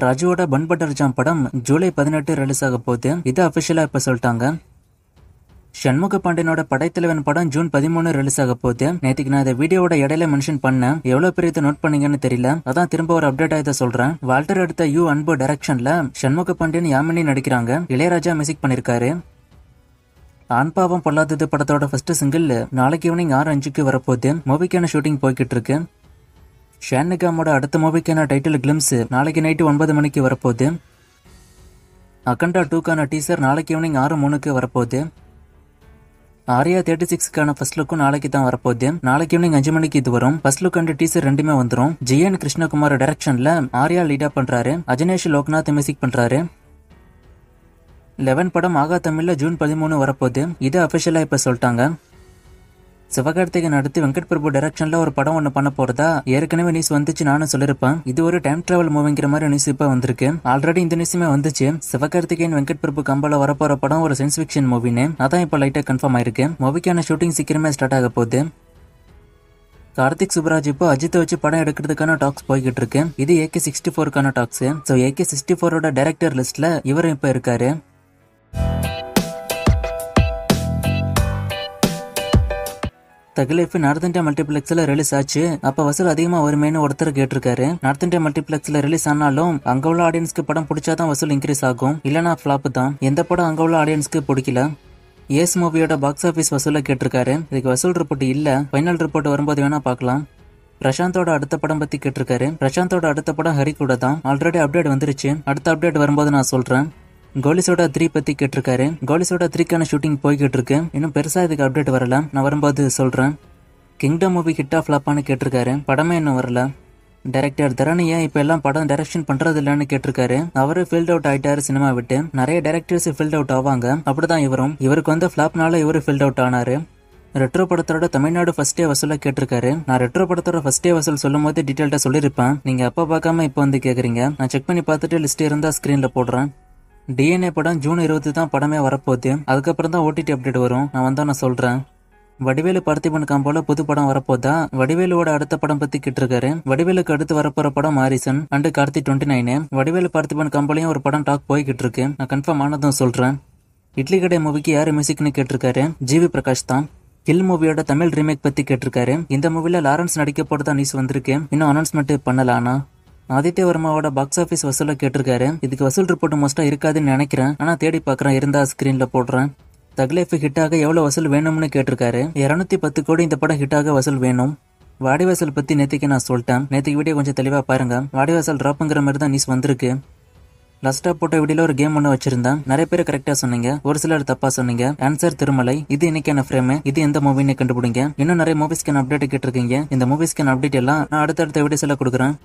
ராஜுவோட bun butter jam படம் July 18 release ஆக போகுது. இது அபிஷியலா இப்ப சொல்லிட்டாங்க. சண்முக பாண்டியனோட படைத்தலைவன் படம் ஜூன் 13 ரிலீஸ் ஆக போகுது. நேற்றுக்கு நான் இந்த வீடியோவோட இடையில மென்ஷன் பண்ணேன். எவ்வளவு பேர் இதை நோட் பண்ணீங்கன்னு தெரியல. அதான் திரும்ப ஒரு அப்டேட் ஆயிட்ட சொல்றேன். வால்டர் எடுத்த யூ அன்பு டைரக்ஷன்ல சண்முக பாண்டியன் யாமினி நடிக்கிறாங்க. இளையராஜா மியூசிக் பண்ணிருக்காரு. ஆண் பாவம் பொல்லாதது படத்தோட ஃபர்ஸ்ட் சிங்கிள் நாளைக்கு ஈவினிங் 6:05 வரப்போகுது. மூவிக்கான ஷூட்டிங் போய்கிட்டு இருக்கு. ஷான் நிகாமோட அடுத்த மூவிக்கான டைட்டில் கிளிம்ஸ் நாளைக்கு நைட்டு 9 மணிக்கு வரப்போகுது. அகண்டா 2க்கான டீசர் நாளைக்கு ஈவினிங் 6:03 வரப்போகுது. ஆர்யா 36க்கான ஃபர்ஸ்ட் லுக்கும் நாளைக்கு தான் வரப்போகுது. நாளைக்கு ஈவினிங் 5 மணிக்கு இது வரும். ஃபர்ஸ்ட் லுக் அண்ட் டீசர் ரெண்டுமே வந்துடும். ஜிஎன் கிருஷ்ணகுமார் டைரக்ஷன்ல ஆர்யா லீடா பண்றாரு. அஜனேஷ் லோக்நாத் மியூசிக் பண்றாரு. 11 படம் ஆகா தமிழ்ல ஜூன் 13 வரப்போகுது. இது அபிஷியலா இப்ப சொல்லிட்டாங்க. சிவகார்த்திகேயன் அடுத்து வெங்கட் பிரபு டைரக்ஷன்ல ஒரு படம் ஒன்னு பண்ண போறதா ஏற்கனவே நியூஸ் வந்துச்சு. நானும் சொல்லிருப்பேன். இது ஒரு டைம் டிராவல் மூவிங்கிற மாதிரி நியூஸ் இப்ப வந்திருக்கு. ஆல்ரெடி இந்த நியூஸுமே வந்துச்சு. சிவகார்த்திகேயன் வெங்கட் பிரபு கம்பல வரப்போற படம் ஒரு சயின்ஸ் ஃபிக்ஷன் மூவின்னு. அதான் இப்ப லைட்டா கன்ஃபார்ம் ஆயிருக்கு. மூவிக்கான ஷூட்டிங் சீக்கிரமே ஸ்டார்ட் ஆக போகுது. கார்த்திக் சுப்ராஜ் இப்போ அஜித்தை வச்சு படம் எடுக்கிறதுக்கான டாக்ஸ் போய்கிட்டு இருக்கு. இது AK-64க்கான டாக்ஸ். சோ AK-64ஓட டைரக்டர் லிஸ்ட்ல இவர் இப்ப இருக்காரு. தகிலைஃப் நார்த் இந்தியா மல்டிபிளெக்ஸ்ல ரிலீஸ் ஆச்சு. அப்ப வசூல் அதிகமா வருமேனு ஒருத்தர் கேட்டிருக்காரு. நார்த் இந்தியா மல்டிபிளெக்ஸ்ல ரிலீஸ் ஆனாலும் அங்க உள்ள ஆடியன்ஸ்க்கு படம் பிடிச்சாதான் வசூல் இன்க்ரீஸ் ஆகும். இல்லனா ஃபிளாப் தான். எந்த படம் அங்க உள்ள ஆடியன்ஸ்க்கு பிடிக்கல. ஏஸ் மூவியோட பாக்ஸ் ஆபீஸ் வசூல கேட்டிருக்காரு. இதுக்கு வசூல் ரிப்போர்ட் இல்ல. ஃபைனல் ரிப்போர்ட் வரும்போது வேணா பார்க்கலாம். பிரசாந்தோட அடுத்த படம் பத்தி கேட்டிருக்காரு. பிரசாந்தோட அடுத்த படம் ஹரி கூட தான். ஆல்ரெடி அப்டேட் வந்துருச்சு. அடுத்த அப்டேட் வரும்போது நான் சொல்றேன். கோலிசோடா 3 பத்தி கேட்டிருக்காரு. கோலிசோடா 3க்கான ஷூட்டிங் போய்கிட்டு இருக்கு. இன்னும் பெருசா இதுக்கு அப்டேட் வரல. நான் வரும்போது சொல்றேன். கிங்டம் மூவி ஹிட்டா ஃபிளாப்பான்னு கேட்டிருக்காரு. படமே இன்னும் வரல. டைரக்டர் தரணியா இப்ப எல்லாம் படம் டைரக்ஷன் பண்றது இல்லன்னு கேட்டிருக்காரு. அவரு ஃபீல்ட் அவுட் ஆயிட்டாரு சினிமா விட்டு. நிறைய டைரக்டர்ஸ் ஃபீல்ட் அவுட் ஆவாங்க. அப்படிதான் இவரும். இவருக்கு வந்து ஃபிளாப்னால இவரு ஃபீல்ட் அவுட் ஆனாரு. ரெட்ரோ படத்தோட தமிழ்நாடு ஃபர்ஸ்ட் டே வசூல கேட்டிருக்காரு. நான் ரெட்ரோ படத்தோட ஃபர்ஸ்ட் டே வசூல் சொல்லும் போது டீடைல்டா சொல்லிருப்பேன். நீங்க அப்ப பார்க்காம இப்ப வந்து கேக்குறீங்க. நான் செக் பண்ணி பார்த்துட்டு லிஸ்ட் இருந்தா ஸ்கிரீன்ல போடுறேன். DNA படம் ஜூன் 20 தான் படமே வரப்போகுது. அதுக்கப்புறம் தான் OTT அப்டேட் வரும். நான் சொல்றேன். வடிவேலு பார்த்திபன் காம்போல புது படம் வரப்போதா. வடிவேலுவோட அடுத்த படம் பத்தி கேட்டிருக்காரு. வடிவேலுக்கு அடுத்து வரப்போற படம் மாரிசன் அண்ட் கார்த்தி 29. வடிவேலு பார்த்திபன் காம்போலையும் ஒரு படம் டாக் போய்கிட்டு இருக்கு. நான் கன்ஃபார்ம் ஆனதும் சொல்றேன். இட்லி கடை மூவிக்கு யாரு மியூசிக்னு கேட்டிருக்காரு. ஜிவி பிரகாஷ் தான். கில் மூவியோட தமிழ் ரீமேக் பத்தி கேட்டிருக்காரு. இந்த மூவில லாரன்ஸ் நடிக்க போறதா நியூஸ் வந்திருக்கு. இன்னும் அனௌன்ஸ்மெண்ட் பண்ணலானா. ஆதித்ய வர்மாவோட பாக்ஸ் ஆபீஸ் வசூல கேட்டிருக்காரு. இதுக்கு வசூல் ரிப்போர்ட் மோஸ்டா இருக்காதுன்னு நினைக்கிறேன். ஆனா தேடி பாக்குறேன். இருந்தா ஸ்கிரீன்ல போடுறேன். தக்லைஃப் ஹிட்டாக எவ்வளவு வசூல் வேணும்னு கேட்டிருக்காரு. 210 கோடி இந்த படம் ஹிட்டாக வசூல் வேணும். வாடிவாசல் பத்தி நேற்றுக்கு நான் சொல்லிட்டேன். நேற்றுக்கு வீடியோ கொஞ்சம் தெளிவா பாருங்க. வாடிவாசல் டிராப்ங்கிற மாதிரி தான் நியூஸ் வந்திருக்கு. லாஸ்டா போட்ட வீடியோல ஒரு கேம் ஒன்று வச்சிருந்தேன். நிறைய பேர் கரெக்டா சொன்னீங்க. ஒரு சிலர் தப்பா சொன்னீங்க. ஆன்சர் திருமலை. இது இன்னைக்கான ஃப்ரேம். இது எந்த மூவின்னு கண்டுபிடிங்க. இன்னும் நிறைய மூவிஸ்க்கான அப்டேட் கேட்டிருக்கீங்க. இந்த மூவிஸ்க்கான அப்டேட் எல்லாம் நான் அடுத்தடுத்த வீடியோஸ்ல கொடுக்குறேன்.